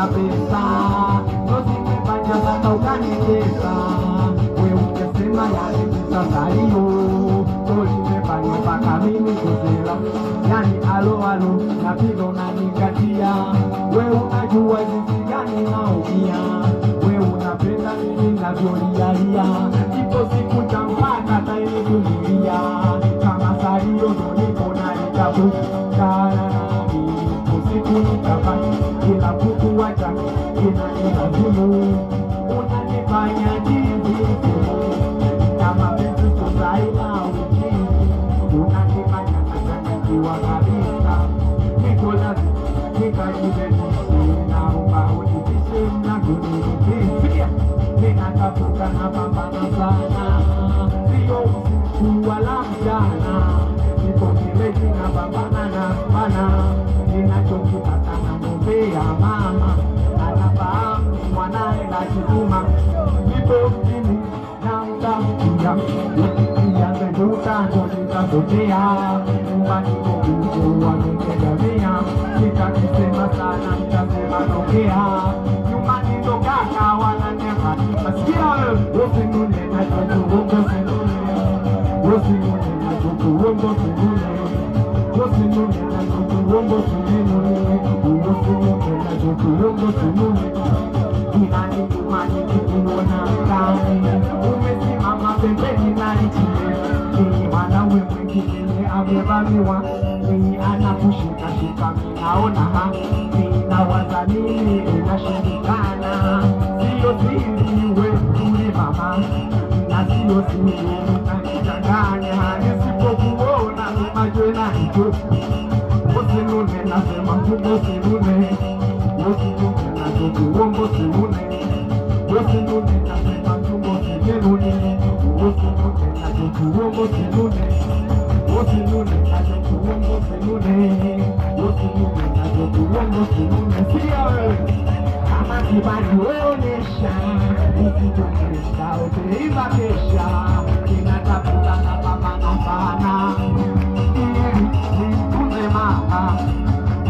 na pesa, usipefanya sana ukanitesa. We ungesema yani sasa hiyo ulimefanya mpaka mimi kuzela, yani alo napigo na nikatia. We unajua jinsi gani naumia, we unapenda mimi navyolialia, ipo siku tampata taili kulilia, kama salio ndo nipo na nitabuka. Usiku nikafanya kila kukuwacha inanilazimu, unanifanya jinsi kama penzi kuzaila ujini, unanifanya nachanganyikiwa kabisa, niko lazima nikajibedisi, naomba unipishe mnagunirudisia, ninatafuta na pambana sana, sio usiku wala mchana, nipo kileji na pambana na mana, ninachokipata namwombea mama, anafahamu mwanae najituma, nipo mjini na mtakuja, ikianze kutando nitapotea, nyumbani kokuko wametegamia, nitakisema sana nitasema tokea, nyumbani ndo kaka wananema, nasikia wewe usinune na chokuongo sinune, usinune na chokuongo sinune, usinune na chokuongo sinune, usinune na chokuongo sinune, inani nyumbani kikuona mkani, umesimama pembeni na ichie, ni mwanawe mwingine amevamiwa, ni anakushikashika minaona ha, ninawaza nini inashindikana, siyo siri we ule mama, na siyo siri unanichanganya, nisipokuona nimajwe na hicho, usinune nasema mkumbo sinune, usinune na chokuongo sinune, usinune nasema mkumbo sinune, usinune na chokuongo sinune, usinune na chokuongo sinune, usinune na chokuongo sinune, siya wewe kama kibali weonesha, ukitokesha uteiva kesha, kinatafuta na pambana sana, ili nitunze mama,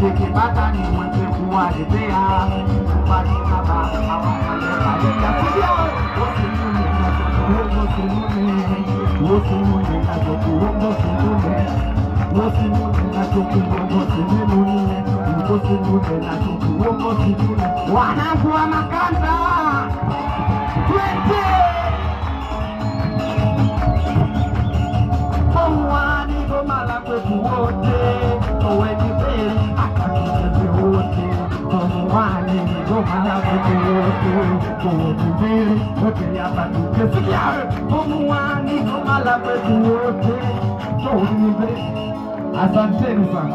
nikipata ni mwenze kuwaletea, kupati na baba hawakaleka, siya usinune na chokuongo sinune, usinune na chokuongo sinune, usinune na chokuongo sinune, usinune na chokuongo sinune. Wanangu wa Makanda, twende Pongwani goma la kwetu wote, toweni beli akatucheze wote, Pongwani goma la kwetu wote, toweni beli wote hapa tucheze, Pongwani goma la kwetu wote, toweni beli. Asanteni sana.